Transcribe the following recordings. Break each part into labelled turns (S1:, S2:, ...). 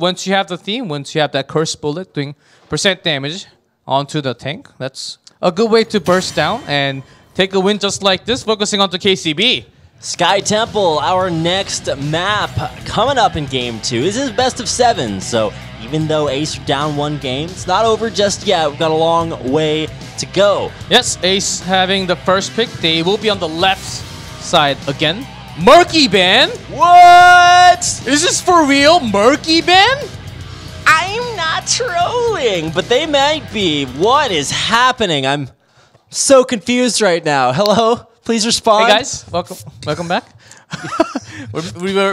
S1: once you have the theme, once you have that curse bullet doing % damage onto the tank, that's a good way to burst down and take a win just like this, focusing on the KCB.
S2: Sky Temple, our next map coming up in Game 2. This is best of 7, so even though Ace are down 1 game, it's not over just yet. We've got a long way to go.
S1: Yes, Ace having the first pick. They will be on the left side again. Murky ban?
S2: What?
S1: Is this for real? Murky ban?
S2: I'm not trolling, but they might be. What is happening? I'm so confused right now. Hello? Please respond.
S1: Hey guys, welcome back.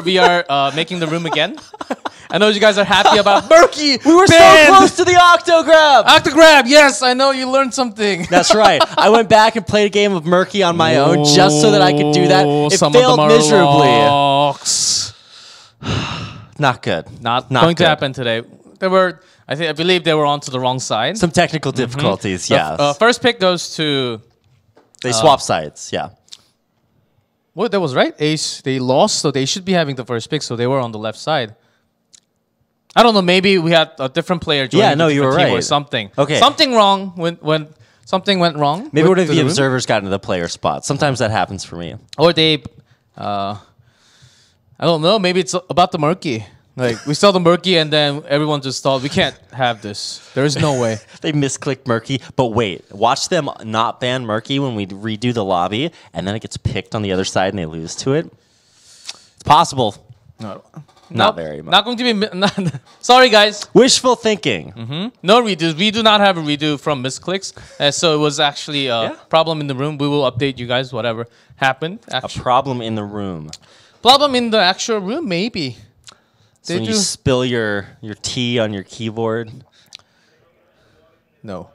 S1: we are making the room again. I know you guys are happy about Murky.
S2: We were so close to the Octograb.
S1: Octograb, yes, I know you learned something.
S2: That's right. I went back and played a game of Murky on my own just so that I could do that. It failed miserably. Not good.
S1: Not going to happen today. I believe they were onto the wrong side.
S2: Some technical difficulties, yes.
S1: First pick goes to.
S2: They swap sides, yeah.
S1: Well, that was right. Ace, they lost, so they should be having the first pick, so they were on the left side. I don't know, maybe we had a different player joining.
S2: Yeah, no, you were right.
S1: Or something.
S2: Okay.
S1: Something wrong when something went wrong.
S2: Maybe one of the observers got into the player spot. Sometimes that happens for me.
S1: Or they, I don't know, maybe it's about the Murky. Like, we saw the Murky and then everyone just thought, we can't have this. There is no way.
S2: They misclicked Murky. But wait, watch them not ban Murky when we redo the lobby, and then it gets picked on the other side and they lose to it. It's possible.
S1: No.
S2: Not very much.
S1: Not going to be... Sorry, guys.
S2: Wishful thinking.
S1: No redos. We do not have a redo from misclicks. So it was actually a problem in the room. We will update you guys, whatever happened.
S2: A problem in the room.
S1: Problem in the actual room, maybe.
S2: So when you spill your tea on your keyboard?
S1: No.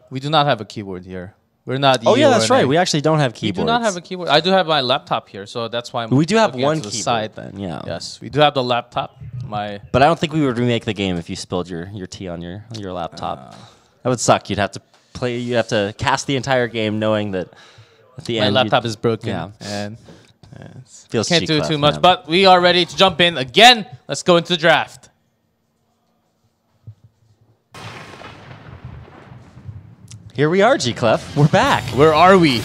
S1: We do not have a keyboard here. We're not.
S2: Oh yeah, that's right. We actually don't have keyboards.
S1: We do not have a keyboard. I do have my laptop here, so that's why I'm.
S2: We do have one
S1: keyboard
S2: side then. Yeah.
S1: Yes, we do have the laptop.
S2: But I don't think we would remake the game if you spilled your tea on your laptop. That would suck. You'd have to play. You have to cast the entire game knowing that at the end
S1: my laptop is broken.
S2: Yeah.
S1: And
S2: feels
S1: can't do too much.
S2: Man.
S1: But we are ready to jump in again. Let's go into the draft.
S2: Here we are, G-Clef. We're back.
S1: Where are we?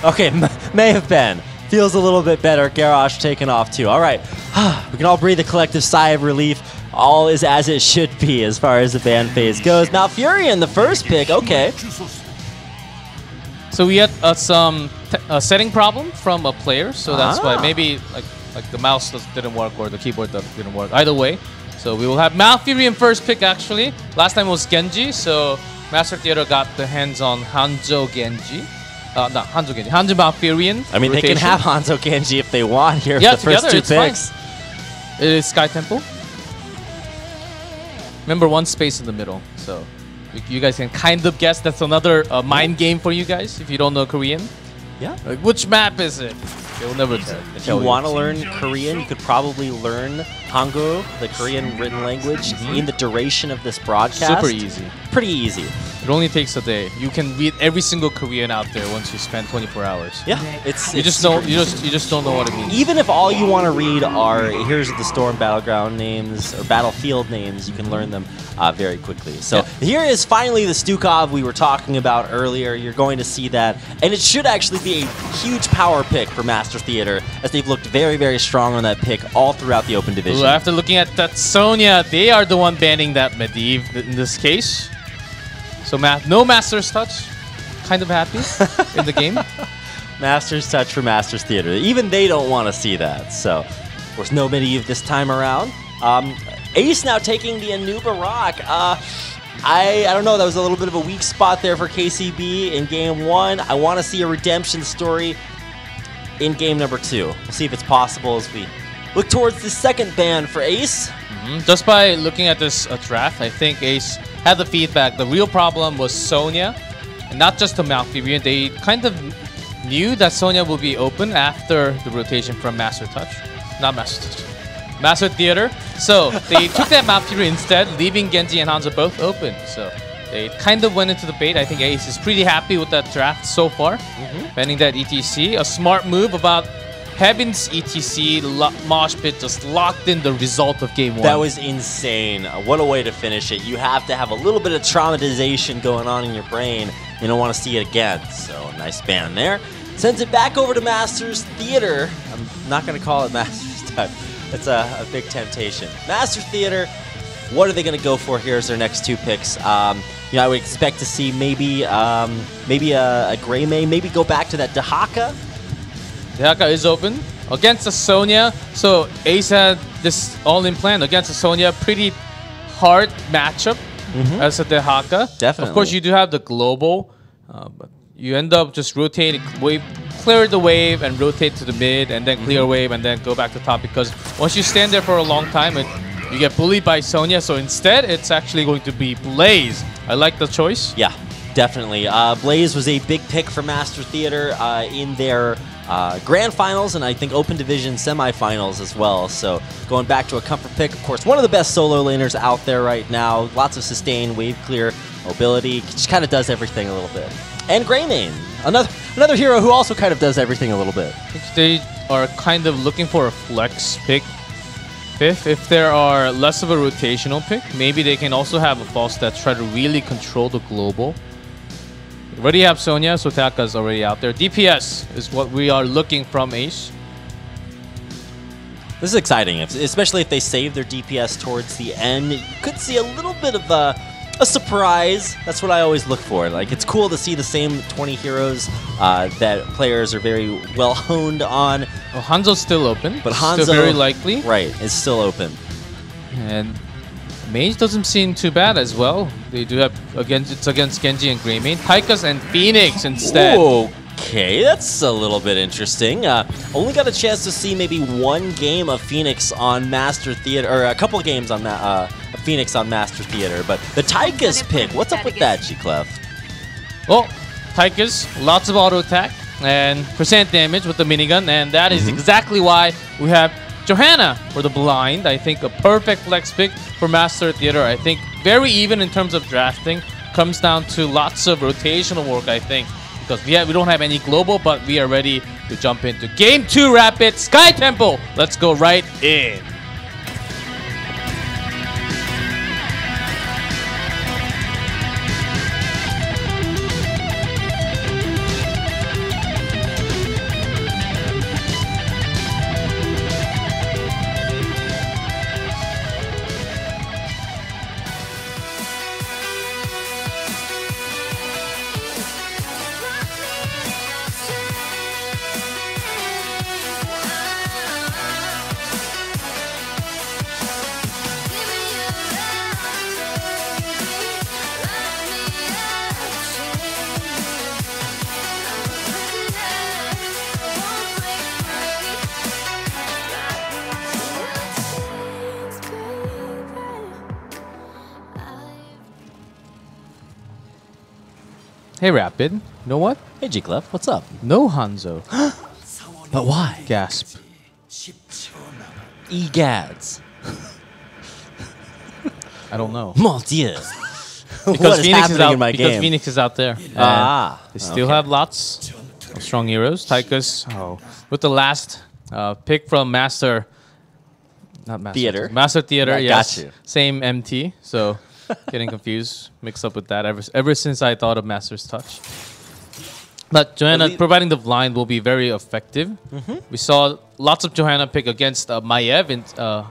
S2: Okay, may have been. Feels a little bit better. Garage taken off too. All right, we can all breathe a collective sigh of relief. All is as it should be as far as the ban phase goes. Now Furion, the first pick. Okay.
S1: So we had some setting problem from a player, so that's why maybe like the mouse didn't work or the keyboard didn't work. Either way, so we will have Malfurion first pick actually. Last time it was Genji, so Master Theater got the hands on Hanzo Genji. Not Hanzo Genji, Hanzo Malfurion.
S2: I mean, rotation. They can have Hanzo Genji if they want here.
S1: Yeah,
S2: the first
S1: together,
S2: two picks.
S1: Fine. It is Sky Temple. Remember, one space in the middle, so you guys can kind of guess. That's another mind game for you guys if you don't know Korean.
S2: Yeah.
S1: Like, which map is it? They will never tell.
S2: If you want to learn Korean, you could probably learn Hangul, the Korean written language, in the duration of this broadcast.
S1: Super easy.
S2: Pretty easy.
S1: It only takes a day. You can read every single Korean out there once you spend 24 hours.
S2: Yeah,
S1: you just don't know what it means.
S2: Even if all you want to read are Heroes of the Storm battleground names or battlefield names, you can learn them very quickly. So here is finally the Stukov we were talking about earlier. You're going to see that, and it should actually be a huge power pick for Master Theater, as they've looked very, very strong on that pick all throughout the Open Division.
S1: Ooh, after looking at that Sonya, they are the one banning that Medivh in this case. So no Master's Touch. Kind of happy in the game.
S2: Master's Touch for Master's Theater. Even they don't want to see that. So, of course, no Medivh this time around. Ace now taking the Anuba Rock. I don't know. That was a little bit of a weak spot there for KCB in Game 1. I want to see a redemption story in Game number 2. We'll see if it's possible as we look towards the second ban for Ace.
S1: Just by looking at this draft, I think Ace had the feedback. The real problem was Sonya, and not just the Malfurion. They kind of knew that Sonya will be open after the rotation from Master Touch. Not Master Touch. Master Theater. So they took that Malfurion instead, leaving Genji and Hanzo both open. So they kind of went into the bait. I think Ace is pretty happy with that draft so far. Banning that ETC. A smart move about Heaven's ETC Mosh Pit just locked in the result of game 1.
S2: That was insane. What a way to finish it. You have to have a little bit of traumatization going on in your brain. You don't want to see it again. So nice ban there. Sends it back over to Masters Theater. I'm not going to call it Masters time. That's a big temptation. Masters Theater, what are they going to go for here as their next 2 picks? I would expect to see maybe a Greymane, maybe go back to that Dahaka.
S1: Dahaka is open against the Sonya. So Ace had this all-in plan against the Sonya. Pretty hard matchup as a Dahaka.
S2: Definitely.
S1: Of course, you do have the global, but you end up just rotating, clear the wave and rotate to the mid, and then clear wave and then go back to top, because once you stand there for a long time, you get bullied by Sonya. So instead, it's actually going to be Blaze. I like the choice.
S2: Yeah, definitely. Blaze was a big pick for Master Theater in their Grand Finals and I think Open Division semifinals as well. So going back to a comfort pick, of course, one of the best solo laners out there right now. Lots of sustain, wave clear, mobility. Just kind of does everything a little bit. And Greymane, another hero who also kind of does everything a little bit.
S1: I think they are kind of looking for a flex pick. If there are less of a rotational pick, maybe they can also have a false that try to really control the global. We already have Sonya, so Dahaka's already out there. DPS is what we are looking from Ace.
S2: This is exciting, especially if they save their DPS towards the end. You could see a little bit of a surprise. That's what I always look for. Like, it's cool to see the same 20 heroes that players are very well honed on.
S1: Well, Hanzo's still open,
S2: but Hanzo,
S1: still very likely.
S2: Right, is still open.
S1: And Mage doesn't seem too bad as well. They do have it's against Genji and Greymane. Tychus and Phoenix instead.
S2: Okay, that's a little bit interesting. Only got a chance to see maybe 1 game of Phoenix on Master Theater, or a couple of games on Phoenix on Master Theater, but the Tychus pick, what's up with that, G-Clef?
S1: Well, Tychus, lots of auto attack and percent damage with the minigun, and that is exactly why we have Johanna for the blind. I think a perfect flex pick for Master Theater. I think very even in terms of drafting. Comes down to lots of rotational work, I think. Because we don't have any global, but we are ready to jump into Game 2 Rapid Sky Temple. Let's go right in. Hey Rapid, you know what?
S2: Hey G-Clef, what's up?
S1: No Hanzo.
S2: But why?
S1: Gasp.
S2: Egads.
S1: I don't know.
S2: Mon Dieu.
S1: Because Phoenix is out.
S2: In my
S1: because
S2: game?
S1: Phoenix is out there. They still have lots of strong heroes. Tychus, with the last pick from Master
S2: Theater.
S1: Master Theater, yes.
S2: Got you.
S1: Same MT. So getting confused, mixed up with that ever since I thought of Master's Touch. But Johanna providing the blind will be very effective. We saw lots of Johanna pick against Maiev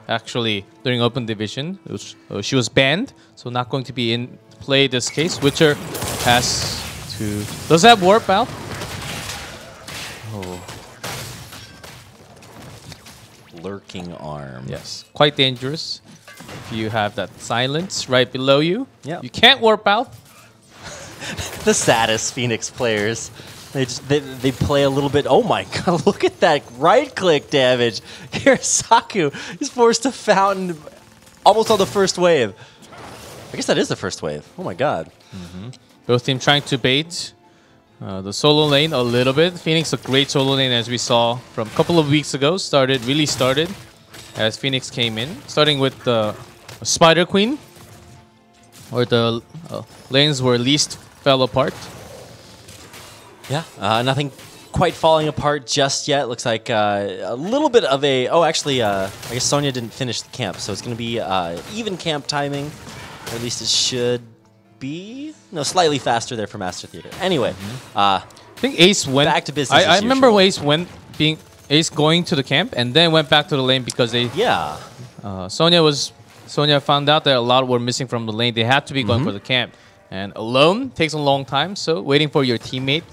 S1: actually during Open Division. She was banned, so not going to be in play this case. Witcher does have warp out? Oh.
S2: Lurking arm.
S1: Yes, quite dangerous. If you have that silence right below you,
S2: yeah,
S1: you can't warp out.
S2: The saddest Phoenix players. They play a little bit. Oh my god, look at that right click damage. Hirasaku is forced to fountain almost on the first wave. I guess that is the first wave. Oh my god.
S1: Both teams trying to bait the solo lane a little bit. Phoenix, a great solo lane as we saw from a couple of weeks ago. Really started as Phoenix came in. Starting with the Spider Queen, where the lanes were least fell apart.
S2: Yeah, nothing quite falling apart just yet. Looks like a little bit of a... Oh, actually, I guess Sonya didn't finish the camp, so it's going to be even camp timing. Or at least it should be... No, slightly faster there for Master Theater. Anyway,
S1: I think Ace went...
S2: Back to business
S1: I remember Ace going to the camp and then went back to the lane because they...
S2: Yeah.
S1: Sonya found out that a lot were missing from the lane. They had to be going for the camp. And alone takes a long time, so waiting for your teammate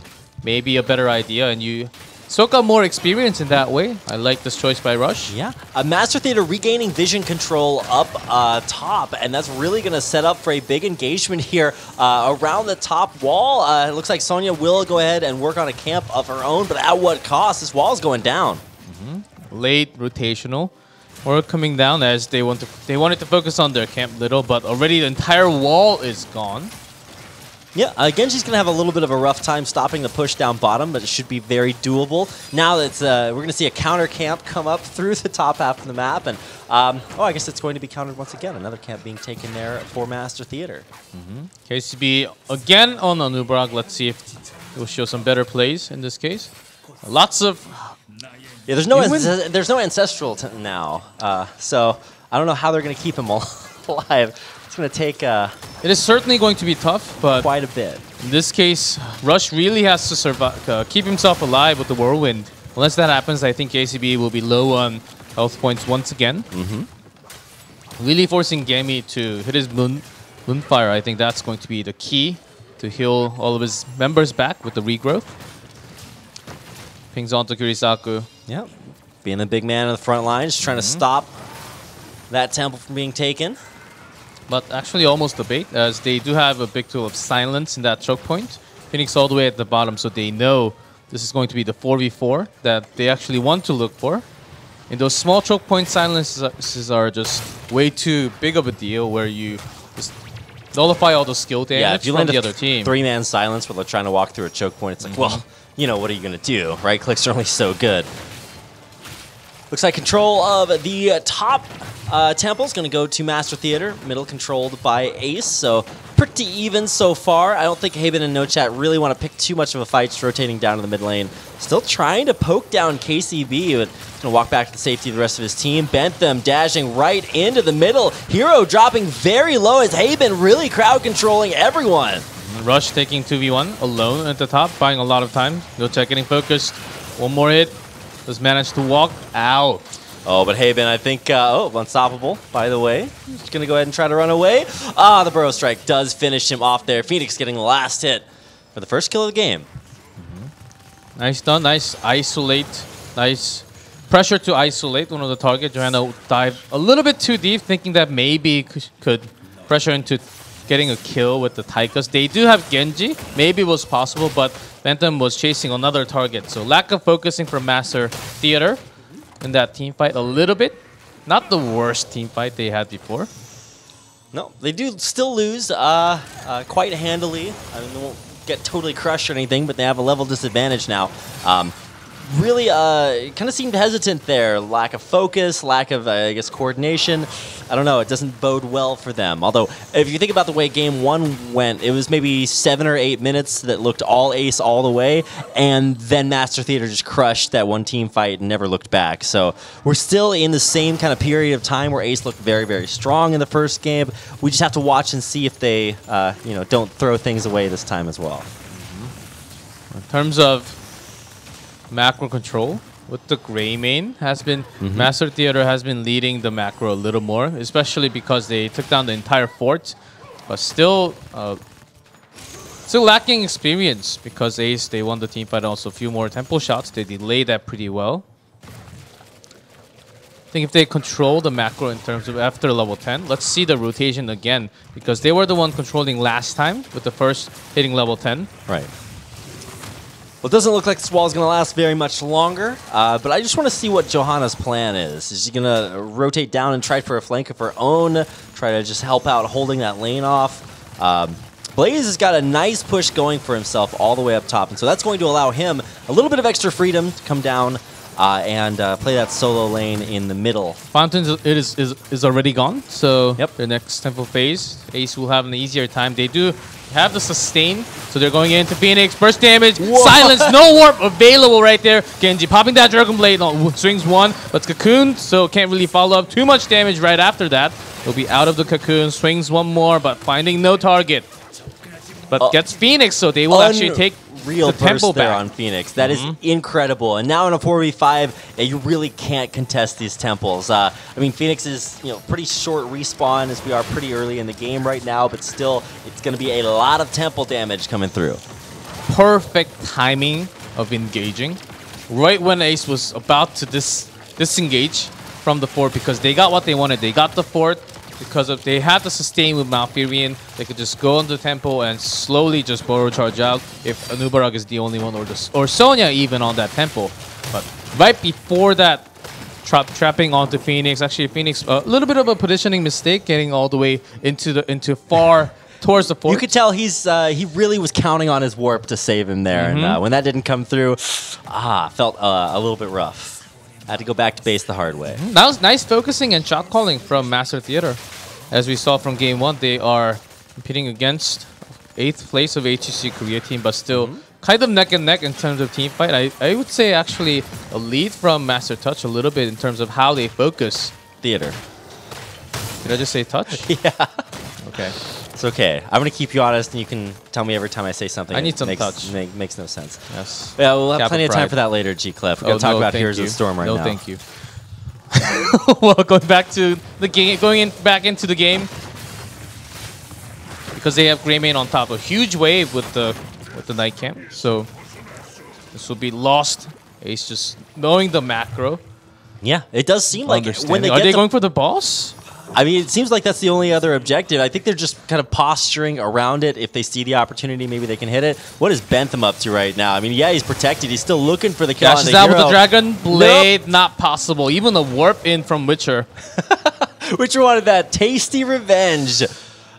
S1: may be a better idea, and you soak up more experience in that way. I like this choice by Rush.
S2: Yeah. Master Theater regaining vision control up top, and that's really going to set up for a big engagement here around the top wall. It looks like Sonya will go ahead and work on a camp of her own, but at what cost? This wall is going down.
S1: Late rotational. Or coming down as they wanted to focus on their camp little, but already the entire wall is gone.
S2: Yeah, Genji's going to have a little bit of a rough time stopping the push down bottom, but it should be very doable. Now that we're going to see a counter camp come up through the top half of the map, and I guess it's going to be countered once again. Another camp being taken there for Master Theater.
S1: KCB again on Anubrag. Let's see if it will show some better plays in this case. Lots of...
S2: Yeah, there's no ancestral now, so I don't know how they're going to keep him alive. It's going to take
S1: it is certainly going to be tough, but
S2: quite a bit.
S1: In this case, Rush really has to survive, keep himself alive with the Whirlwind. Unless that happens, I think KCB will be low on health points once again. Really forcing Gemi to hit his Moonfire. I think that's going to be the key to heal all of his members back with the regrowth. Pings on to Kurisaku.
S2: Yep. Being the big man on the front line, just trying to stop that temple from being taken.
S1: But actually almost a bait, as they do have a big tool of silence in that choke point. Phoenix all the way at the bottom, so they know this is going to be the 4v4 that they actually want to look for. And those small choke point silences are just way too big of a deal where you just nullify all the skill damage
S2: if you
S1: from
S2: land
S1: the
S2: a
S1: other team.
S2: Three-man silence where they're trying to walk through a choke point, it's like, well, you know, what are you going to do? Right clicks are only so good. Looks like control of the top temple is going to go to Master Theater. Middle controlled by Ace, so pretty even so far. I don't think Haben and No Chat really want to pick too much of a fight, just rotating down to the mid lane. Still trying to poke down KCB, but going to walk back to the safety of the rest of his team. Bentham dashing right into the middle. Hero dropping very low as Haben really crowd controlling everyone.
S1: Rush taking 2v1 alone at the top, buying a lot of time. No Chat getting focused. One more hit. Just managed to walk out.
S2: Oh, but Haben, I think, unstoppable, by the way. Just going to go ahead and try to run away. Ah, the Burrow Strike does finish him off there. Phoenix getting the last hit for the first kill of the game.
S1: Nice done. Nice isolate. Nice pressure to isolate one of the targets. Johanna dive a little bit too deep, thinking that maybe could pressure into getting a kill with the Taikas. They do have Genji. Maybe it was possible, but Bentham was chasing another target. So lack of focusing from Master Theater in that team fight a little bit. Not the worst team fight they had before.
S2: No, they do still lose quite handily. I mean, they won't get totally crushed or anything, but they have a level disadvantage now. Really kind of seemed hesitant there. Lack of focus, lack of, I guess, coordination. I don't know. It doesn't bode well for them. Although, if you think about the way Game 1 went, it was maybe 7 or 8 minutes that looked all Ace all the way, and then Master Theater just crushed that one team fight and never looked back. So we're still in the same kind of period of time where Ace looked very, very strong in the first game. We just have to watch and see if they, don't throw things away this time as well.
S1: In terms of macro control with the gray main has been Master Theater has been leading the macro a little more, especially because they took down the entire fort, but still lacking experience because Ace, they won the team fight. Also a few more temple shots, they delayed that pretty well. I think if they control the macro in terms of after level 10, let's see the rotation again, because they were the one controlling last time with the first hitting level 10.
S2: Right. Well, it doesn't look like this wall is going to last very much longer, but I just want to see what Johanna's plan is. Is she going to rotate down and try for a flank of her own, try to just help out holding that lane off? Blaze has got a nice push going for himself all the way up top, and so that's going to allow him a little bit of extra freedom to come down and play that solo lane in the middle.
S1: Fountain is already gone, so the next temple phase, Ace will have an easier time. They do have the sustain. So they're going into Phoenix. Burst damage. Whoa. Silence. No warp available right there. Genji popping that Dragon Blade. Swings one. But it's Cocoon. So can't really follow up too much damage right after that. He'll be out of the Cocoon. Swings one more. But finding no target. But gets Phoenix. So they will actually take
S2: real
S1: the tempo
S2: burst there
S1: back
S2: on Phoenix. That is incredible. And now in a 4v5, you really can't contest these temples. I mean, Phoenix is pretty short respawn as we are pretty early in the game right now, but still, it's going to be a lot of temple damage coming through.
S1: Perfect timing of engaging. Right when Ace was about to disengage from the fort because they got what they wanted. They got the fort. Because if they had the sustain with Malfurion, they could just go on the tempo and slowly just borrow charge out if Anubarak is the only one or Sonya even on that tempo. But right before that, trapping onto Phoenix. Actually, Phoenix a little bit of a positioning mistake, getting all the way into far towards the fort.
S2: You could tell he really was counting on his warp to save him there, and when that didn't come through, felt a little bit rough. Had to go back to base the hard way.
S1: That was nice focusing and shot calling from Master Theater. As we saw from game 1, they are competing against 8th place of HGC Korea team, but still kind of neck and neck in terms of team fight. I would say actually a lead from Master Touch a little bit in terms of how they focus.
S2: Theater.
S1: Did I just say Touch?
S2: Yeah.
S1: Okay.
S2: It's okay. I'm going to keep you honest, and you can tell me every time I say something.
S1: I need some touch.
S2: Makes no sense.
S1: Yes.
S2: Yeah, we'll have plenty of time for that later, G-Clef. We're going to talk about Heroes of the Storm right now.
S1: No, thank you. Well, going back to the game, back into the game, because they have Greymane on top, a huge wave with the Night Camp. So this will be lost. Ace just knowing the macro.
S2: Yeah, it does seem like when they
S1: are they going for the boss?
S2: I mean, it seems like that's the only other objective. I think they're just kind of posturing around it. If they see the opportunity, maybe they can hit it. What is Bentham up to right now? I mean, yeah, he's protected. He's still looking for the kill on the
S1: out
S2: hero.
S1: with the Dragon Blade. Nope. Not possible. Even the warp in from Witcher.
S2: Witcher wanted that tasty revenge.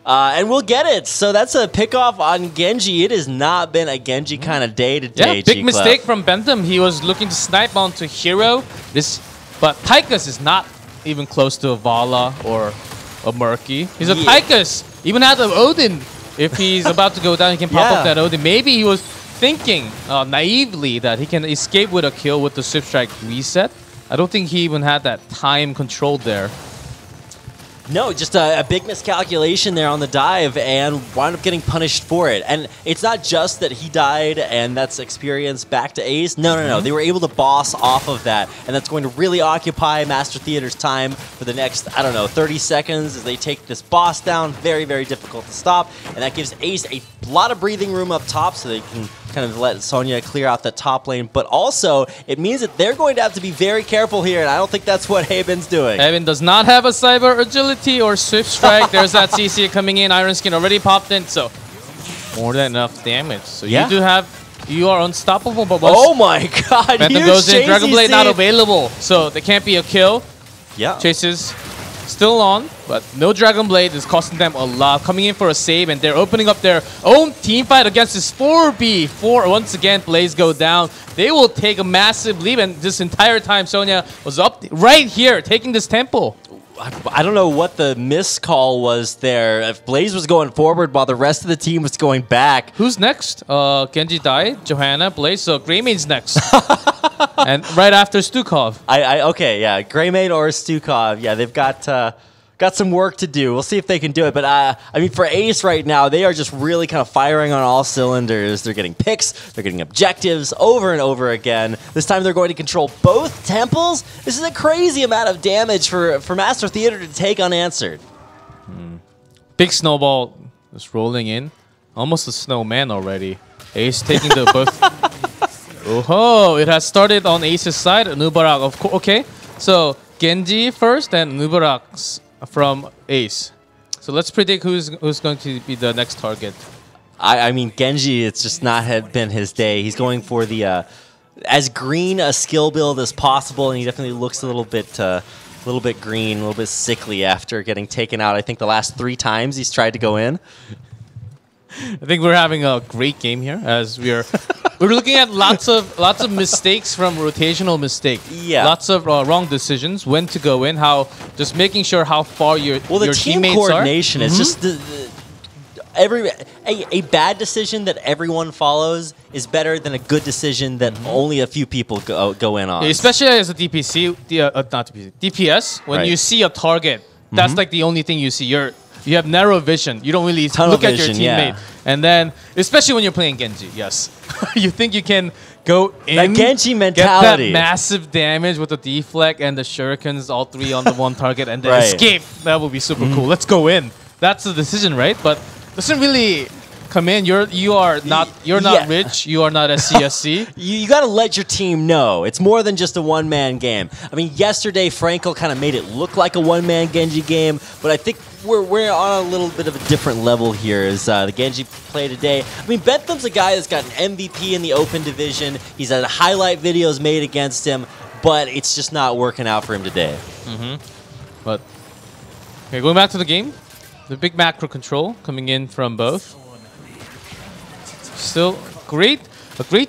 S2: And we'll get it. So that's a pick-off on Genji. It has not been a Genji kind of day today.
S1: Yeah, big mistake from Bentham. He was looking to snipe onto Hero. But Tychus is not even close to a Vala or a Murky. He's a Tychus. Even had an Odin. If he's about to go down, he can pop up that Odin. Maybe he was thinking naively that he can escape with a kill with the Swift Strike reset. I don't think he even had that time controlled there.
S2: No, just a big miscalculation there on the dive and wound up getting punished for it. And it's not just that he died and that's experience back to Ace. No. They were able to boss off of that. And that's going to really occupy Master Theater's time for the next, 30 seconds as they take this boss down. Very, very difficult to stop. And that gives Ace a lot of breathing room up top so they can kind of let Sonya clear out the top lane. But also, it means that they're going to have to be very careful here. And I don't think that's what Haven's doing.
S1: Haven does not have a Cyber Agility or Swift Strike. There's that CC coming in. Iron Skin already popped in, so more than enough damage. So you are unstoppable. But
S2: oh my god!
S1: Bentham goes in. Dragon Blade not available, so there can't be a kill.
S2: Yeah.
S1: Chases still on, but no Dragon Blade is costing them a lot. Coming in for a save, and they're opening up their own team fight against this 4v4. Once again, Blaze go down. They will take a massive lead, and this entire time, Sonya was up right here, taking this tempo.
S2: I don't know what the miscall was there. If Blaze was going forward while the rest of the team was going back.
S1: Who's next? Genji died, Johanna, Blaze, so Greymane's next. And right after Stukov.
S2: Okay, yeah, Greymane or Stukov. Yeah, they've got some work to do. We'll see if they can do it. But I mean, for Ace right now, they are just really kind of firing on all cylinders. They're getting picks, they're getting objectives over and over again. This time they're going to control both temples. This is a crazy amount of damage for Master Theater to take unanswered.
S1: Big snowball is rolling in. Almost a snowman already. Ace taking the both. Oh, it has started on Ace's side. Anubarak, of course. Okay, so Genji first, and Anubarak from Ace. So let's predict who's going to be the next target.
S2: I mean, Genji, it's just not been his day. He's going for the as green a skill build as possible, and he definitely looks a little bit green, a little bit sickly after getting taken out. I think the last 3 times he's tried to go in.
S1: I think we're having a great game here as we're looking at lots of mistakes from rotational mistake.
S2: Yeah,
S1: lots of wrong decisions, when to go in, how just making sure how far your
S2: team
S1: teammates
S2: coordination
S1: are.
S2: is just a bad decision that everyone follows is better than a good decision that only a few people go in on.
S1: Especially as a DPC, not DPC, DPS, when you see a target, that's like the only thing you see. You have narrow vision. You don't really look at your teammate. And then, especially when you're playing Genji, yes. You think you can go in,
S2: that Genji
S1: get
S2: mentality,
S1: that massive damage with the deflect and the shurikens, all three on the one target, and then escape. That would be super cool. Let's go in. That's the decision, right? But doesn't really come in. You are not rich. You are not SCSC.
S2: You got to let your team know it's more than just a one-man game. I mean, yesterday Frankel kind of made it look like a one-man Genji game, but I think we're on a little bit of a different level here as the Genji play today. I mean, Bentham's a guy that's got an MVP in the open division. He's had highlight videos made against him, but it's just not working out for him today.
S1: But okay, going back to the game, the big macro control coming in from both. Still a great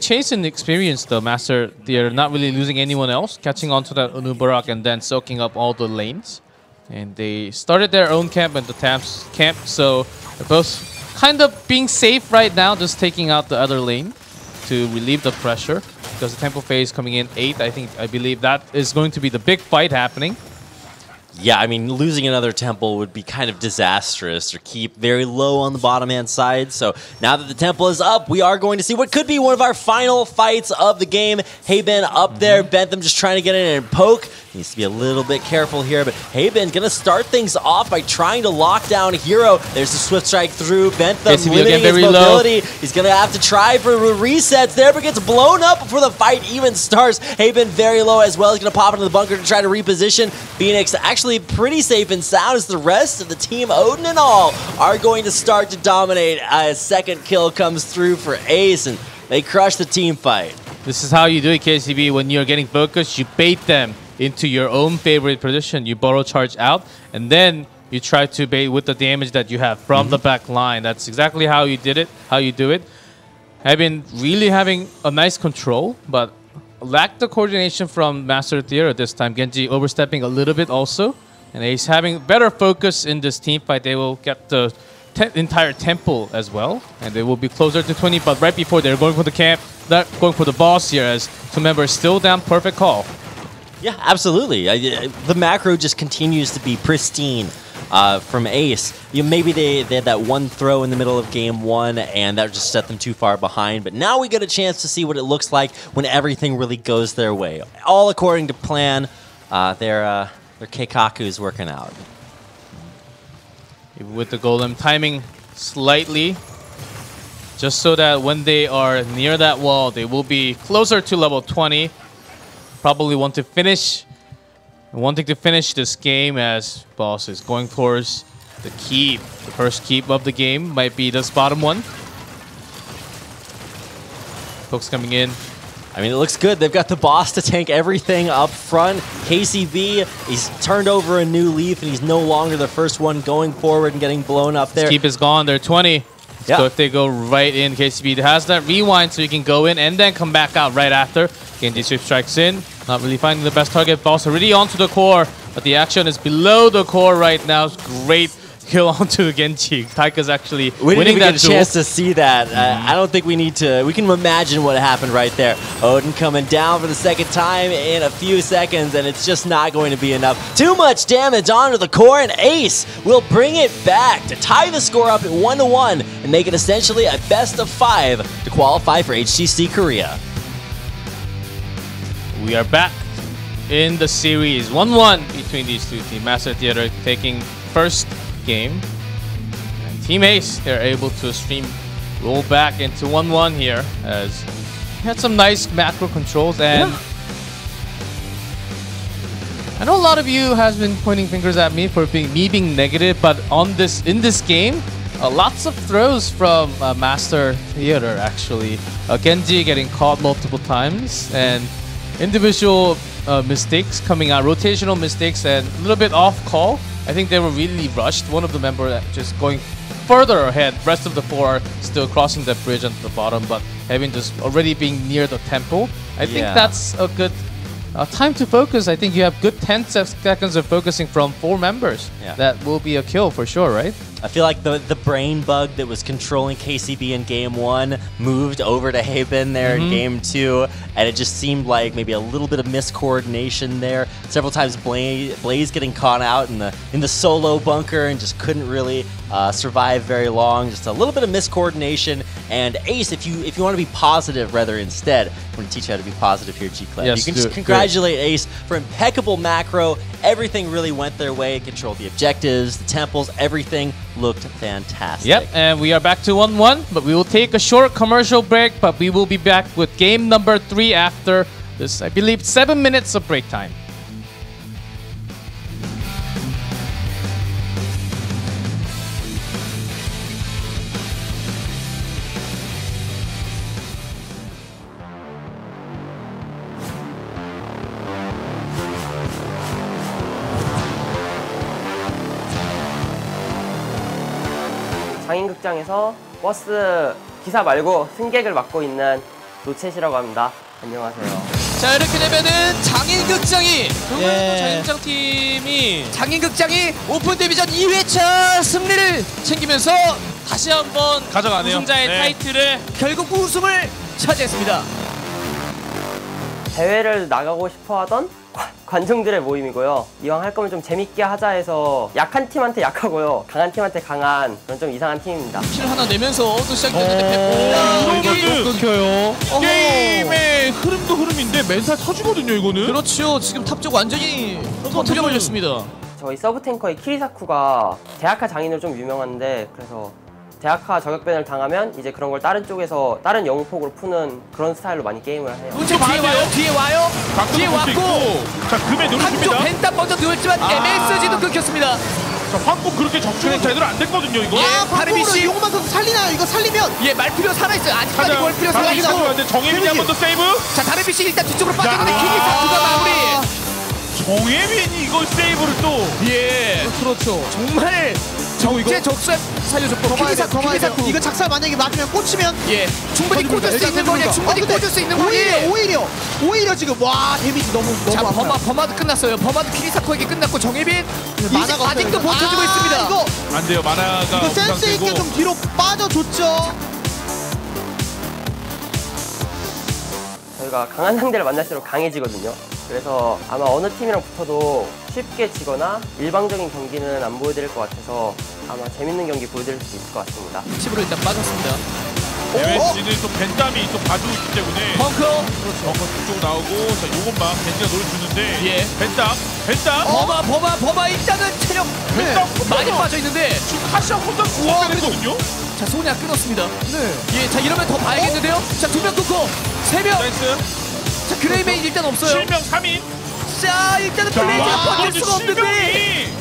S1: chase in the experience though. Master, they're not really losing anyone else, catching onto that Unubarak and then soaking up all the lanes. And they started their own camp and the Taps camp, so they're both kind of being safe right now, just taking out the other lane to relieve the pressure. Because the tempo phase coming in 8, I believe that is going to be the big fight happening.
S2: Yeah, I mean, losing another temple would be kind of disastrous or keep very low on the bottom-hand side. So now that the temple is up, we are going to see what could be one of our final fights of the game. Haben up there, Bentham just trying to get in and poke. Needs to be a little bit careful here, but Haben going to start things off by trying to lock down Hero. There's the Swift Strike through. Bentham limiting his mobility. He's going to have to try for resets there, but gets blown up before the fight even starts. Haben very low as well. He's going to pop into the bunker to try to reposition. Phoenix actually pretty safe and sound as the rest of the team, Odin and all, are going to start to dominate. A second kill comes through for Ace, and they crush the team fight.
S1: This is how you do it, KCB. When you're getting focused, you bait them into your own favorite position. You borrow charge out, and then you try to bait with the damage that you have from the back line. That's exactly how you did it, how you do it. I've been really having a nice control, but lacked the coordination from Master Theater this time. Genji overstepping a little bit also. And he's having better focus in this team fight. They will get the entire temple as well. And they will be closer to 20. But right before they're going for the camp, not going for the boss here as two members still down. Perfect call.
S2: Yeah, absolutely. The macro just continues to be pristine from Ace. Maybe they had that one throw in the middle of game 1 and that just set them too far behind. But now we get a chance to see what it looks like when everything really goes their way. All according to plan. Their Keikaku's working out.
S1: With the golem timing slightly, just so that when they are near that wall, they will be closer to level 20. Probably wanting to finish this game as boss is going towards the keep. The first keep of the game might be this bottom one. Folks coming in.
S2: I mean, it looks good. They've got the boss to tank everything up front. KCB, he's turned over a new leaf, and he's no longer the first one going forward and getting blown up there.
S1: This keep is gone. They're 20. So if they go right in, KCB has that rewind so you can go in and then come back out right after. Genji Swift strikes in. Not really finding the best target. Boss already onto the core, but the action is below the core right now. Great kill onto Genji. Taika's actually winning that duel.
S2: A chance to see that. I don't think we need to. We can imagine what happened right there. Odin coming down for the second time in a few seconds, and it's just not going to be enough. Too much damage onto the core, and Ace will bring it back to tie the score up at 1-1 and make it essentially a best of 5 to qualify for HGC Korea.
S1: We are back in the series. 1-1 between these two teams. Master Theater taking first game. And Team Ace, they're able to roll back into 1-1 here as had some nice macro controls. And I know a lot of you has been pointing fingers at me for being negative, but in this game, lots of throws from Master Theater actually. Genji getting caught multiple times and individual mistakes coming out, rotational mistakes, and a little bit off call. I think they were really rushed. One of the members just going further ahead. Rest of the 4 are still crossing the bridge onto the bottom, but having just already being near the temple. I think that's a good time to focus. I think you have good 10 seconds of focusing from 4 members. That will be a kill for sure, right?
S2: I feel like the brain bug that was controlling KCB in Game 1 moved over to Haben there in Game 2, and it just seemed like maybe a little bit of miscoordination there. Several times Blaze getting caught out in the solo bunker and just couldn't really survive very long. Just a little bit of miscoordination. And Ace, if you want to be positive rather instead, I'm going to teach you how to be positive here, G-Clef.
S1: Yes,
S2: you can just congratulate Ace for impeccable macro. Everything really went their way. Controlled the objectives, the temples, everything looked fantastic.
S1: Yep, and we are back to 1-1, but we will take a short commercial break, but we will be back with game number 3 after this, I believe, 7 minutes of break time.
S3: 장인극장에서 버스 기사 말고 승객을 맡고 있는 노채시라고 합니다. 안녕하세요.
S4: 자, 이렇게 되면은 장인극장이
S1: 장인극장 팀이
S4: 장인극장이 오픈 데뷔전 2회차 승리를 챙기면서
S1: 다시 한번
S5: 가져가네요.
S1: 우승자의
S5: 네.
S1: 타이틀을
S4: 결국 우승을 차지했습니다.
S3: 대회를 나가고 싶어하던 관중들의 모임이고요. 이왕 할 거면 좀 재밌게 하자 해서 약한 팀한테 약하고요. 강한 팀한테 강한 그런 좀 이상한 팀입니다.
S4: 킬을 하나 내면서 또 시작됐는데
S5: 이거는
S1: 끊겨요.
S5: 게임의 흐름도 흐름인데 멘탈 터지거든요, 이거는.
S4: 그렇죠. 지금 탑 쪽 완전히 터뜨려 버렸습니다.
S3: 저희 서브탱커의 키리사쿠가 대학화 장인으로 좀 유명한데 그래서 대학화 저격밴을 당하면 이제 그런 걸 다른 쪽에서 다른 영웅폭으로 푸는 그런 스타일로 많이 게임을 해요.
S4: 문제 뒤에 와요. 뒤에 와요. 뒤에 왔고
S5: 자, 금에
S4: 한쪽
S5: 누르십니다.
S4: 펜탑 먼저 누웠지만 MSG도 끊겼습니다.
S5: 자, 황금 그렇게 적중은 제대로 안 됐거든요, 이거.
S4: 다르비씨
S6: 용만 선수 살리나요? 이거 살리면
S4: 예, 말필요 살아있어요. 아직까지 월필요 살아있어.
S5: 정혜민이 한 번 더 세이브.
S4: 자, 다르비씨 일단 뒤쪽으로 빠졌는데 키리사쿠가 마무리.
S5: 정혜민이 이걸 세이브를 또.
S4: 예,
S6: 그렇죠.
S4: 정말 적재 적소에 살려줬고 키리사쿠.
S6: 이거 작살 만약에 맞으면 꽂히면
S4: 예, 충분히 꽂을 수 있는 거예요. 충분히 꽂을 수 있는 거예요.
S6: 오히려 지금 와 데미지 너무
S4: 자,
S6: 아파요.
S4: 범아드 끝났어요. 범아드 키리사쿠에게 끝났고 정혜빈
S6: 만화가
S4: 아직도
S6: 없어요.
S4: 버텨주고 있습니다.
S6: 이거
S5: 안 돼요, 만화가.
S6: 이거 센스 있게 좀 뒤로 빠져줬죠.
S3: 저희가 강한 상대를 만날수록 강해지거든요. 그래서 아마 어느 팀이랑 붙어도 쉽게 지거나 일방적인 경기는 안 보여드릴 것 같아서 아마 재밌는 경기 보여드릴 수 있을 것 같습니다.
S4: 칩으로 일단 빠졌습니다.
S5: MSG는 또 벤담이 또 봐주고 있기 때문에.
S4: 벙커.
S5: 벙커 뒤쪽으로 나오고, 자, 요것만 벤지가 노려주는데.
S4: 예.
S5: 벤담.
S4: 범아 일단은 체력 많이 빠져있는데
S5: 지금 카시아 혼자 구워내거든요.
S4: 자, 소냐 끊었습니다.
S6: 네.
S4: 예, 자, 이러면 더 봐야겠는데요. 자, 2명 끊고 3명.
S5: 나이스.
S4: 자, 그레이메인 일단 없어요.
S5: 7명 3인.
S4: 자, 일단은 블레이즈가 버틸 수가 없는데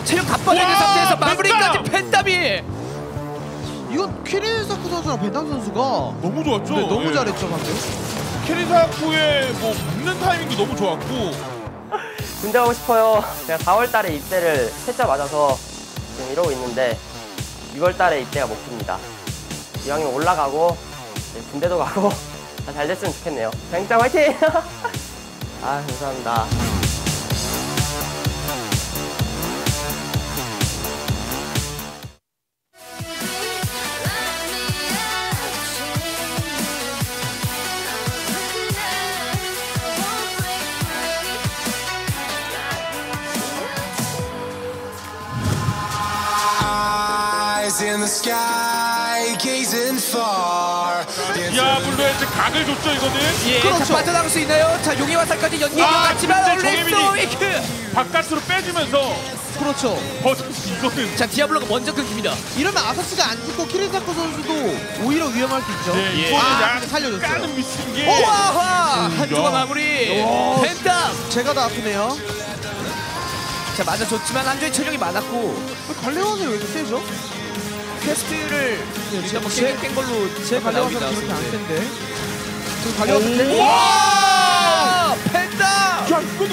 S4: 체력 다 빠져있는
S5: 와,
S4: 상태에서 마무리까지
S5: 펜땀!
S4: 펜땀이.
S6: 이건 키리사쿠 선수랑 벤담 선수가
S5: 너무 좋았죠.
S6: 네, 너무
S5: 예.
S6: 잘했죠 방금.
S5: 캐리사쿠의 뭐 묶는 타이밍도 너무 좋았고.
S3: 군대 가고 싶어요. 제가 4월 달에 입대를 셋째 맞아서 지금 이러고 있는데 6월 달에 입대가 목표입니다. 이왕이면 올라가고 군대도 가고 다 잘 됐으면 좋겠네요. 뱅짱 화이팅! 아, 감사합니다.
S7: In the sky, gazing far.
S5: 디아블로의 각을 줬죠, 이거는.
S4: 예,
S6: 그렇죠.
S4: 자, 빠져나갈 수 있나요? 자, 용의 화살까지 연기가 같지만
S5: 근데
S4: 얼레스
S5: 정혜민이
S4: 위크.
S5: 바깥으로 빼주면서
S6: 그렇죠.
S5: 이거는.
S4: 자, 디아블로가 먼저 끊깁니다.
S6: 이러면 아서스가 안 죽고 키리사쿠 선수도 오히려 위험할 수 있죠.
S5: 네,
S4: 예.
S5: 이거는
S6: 근데 살려줬어요.
S5: 약간은 미친 게.
S4: 와하! 한조가 마무리.
S6: 와.
S4: 펜땀.
S6: 제가 더 아프네요.
S4: 자, 맞아줬지만 한조의 체력이 많았고
S6: 관련원이 왜 이렇게 세죠?
S4: 퀘스트를 일단 뭐 깬 걸로
S6: 제 관련원은
S4: 나오긴
S6: 그렇게 안
S4: 나왔는데.
S6: 센데. 지금 관련원
S4: 와! 펜땀.
S5: 야, 이거는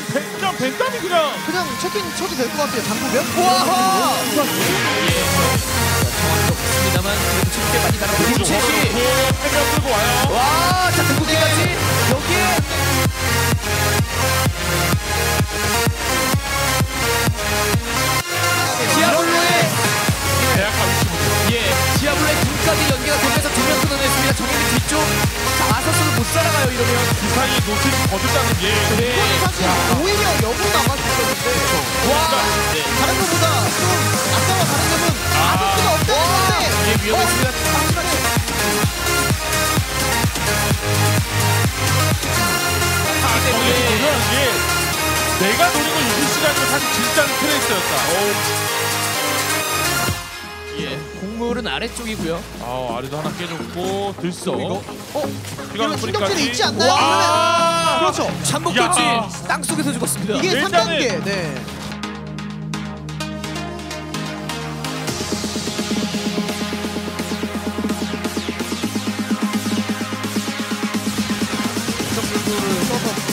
S5: 벤담이
S6: 그냥 체킹 쳐도 될 것 같아요. 당구면.
S4: 와하! 있습니다만 그래도 칠게 많이 달았고 문채시.
S5: 패면 끌고 와요.
S4: 와, 자, 궁극기까지 여기에. 디아블로의
S5: 거둔다는 게.
S6: 이건 사실 오히려 역으로 나갈 수 있었는데 와 다른 것보다 좀 아까와 다른 점은 아저씨가 없다는 건데
S4: 이게 위험했습니다.
S5: 내가 노린 건 유시라는 사실 진짜는 트레이스였다.
S4: 예, 곡물은 아래쪽이고요.
S5: 아, 아래도 하나 깨졌고 들써.
S6: 이거
S5: 피가는
S6: 이러면 충격질이
S5: 뿌리까지.
S6: 있지 않나요?
S5: 와!
S6: 그러면 그렇죠.
S4: 잠복
S5: 야.
S4: 돌진 땅 속에서 죽었습니다.
S6: 이게
S5: 일단은
S6: 3단계. 네.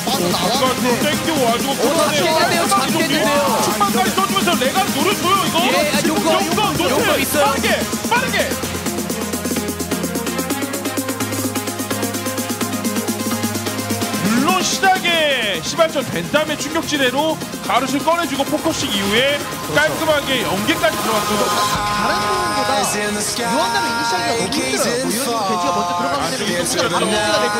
S6: 빠져나왔는데
S5: 땡겨와주고
S4: 잡겠는데요, 잡겠는데요.
S5: 충만까지 써주면서 레가 노려줘요 이거.
S4: 예, 아, 용검
S5: 노트
S4: 있어요.
S5: 빠르게. 물론 시작에 시발전 된 다음에 충격지대로 가루를 꺼내주고 포커싱 이후에 깔끔하게 연계까지 들어갔고요.
S6: 다른 부분보다 유한나로 이니셜이 너무 힘들어요. 뭐 이런 식으로 벤지가 먼저 들어가면 되면 이동수가 바로 문제가 되고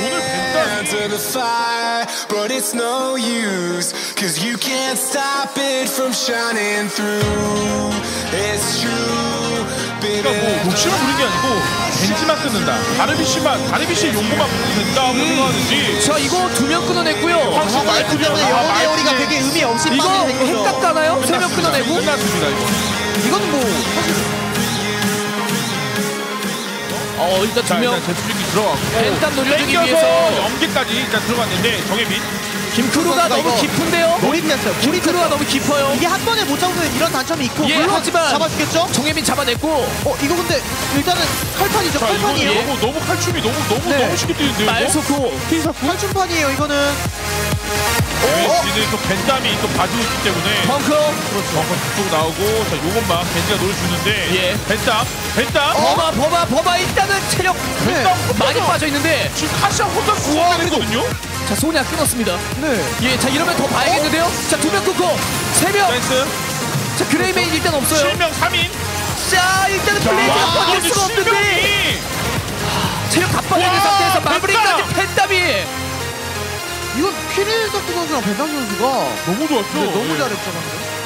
S5: 오늘 벤달
S7: to the fire, but it's no use, 'cause you can't stop it from shining through. It's true, baby.
S5: 그러니까 뭐 욕심을 부린 게 아니고 벤지만 끊는다. 다르비시 용고만 끊는다. 뭐 생각하는지.
S4: 자, 이거 2명 끊어냈고요.
S5: 확실히
S6: 그
S5: 말투
S6: 때문에 영어 대오리가 되게 의미 없이
S4: 이거
S6: 빠지는 거죠.
S4: 핵각 가나요? 3명 끊어내고.
S5: 끝났습니다 이거.
S6: 이거는 뭐 사실
S4: 일단
S5: 자
S4: 2명
S5: 일단 제트링이 들어갔고
S4: 펜탄 노려주기
S5: 땡겨서
S4: 위해서
S5: 연계까지 일단 들어갔는데 정혜민
S4: 김크루가 너무
S6: 이거
S4: 깊은데요.
S6: 몰입됐어요.
S4: 김크루가 너무 깊어요.
S6: 이게 한 번에 못 잡으면 이런 단점이 있고
S4: 예,
S6: 물론
S4: 하지만
S6: 잡아주겠죠?
S4: 정혜민 잡아냈고
S6: 이거 근데 일단은 칼판이죠.
S5: 자 이거는
S6: 칼판이에요.
S5: 너무 칼춤이
S6: 네.
S5: 너무 쉽게 뛰는데요.
S4: 말소코
S6: 칼춤판이에요. 이거는
S5: 벤지는 또 벤담이 또 봐주고 있기 때문에
S4: 벙커
S5: 벙커 쭉 나오고 자 요것만 벤지가 노려주는데
S4: 예.
S5: 벤담
S4: 버바 일단은 체력 많이 빠져있는데
S5: 지금 카시아 혼자 구워내거든요.
S4: 자 소냐 끊었습니다.
S6: 네.
S4: 예, 자 이러면 더 봐야겠는데요. 자 2명 끊고 3명.
S5: 나이스
S4: 자 그레이메인 일단 없어요.
S5: 7명 3인.
S4: 자 일단은 플레이가 버틸 수가 없는데 체력 다 빠져있는
S5: 와,
S4: 상태에서 마무리까지 펜담이.
S6: 이건 키리사쿠 선수랑 벤당 선수가
S5: 너무 좋았죠.
S6: 너무 잘했죠. 방금.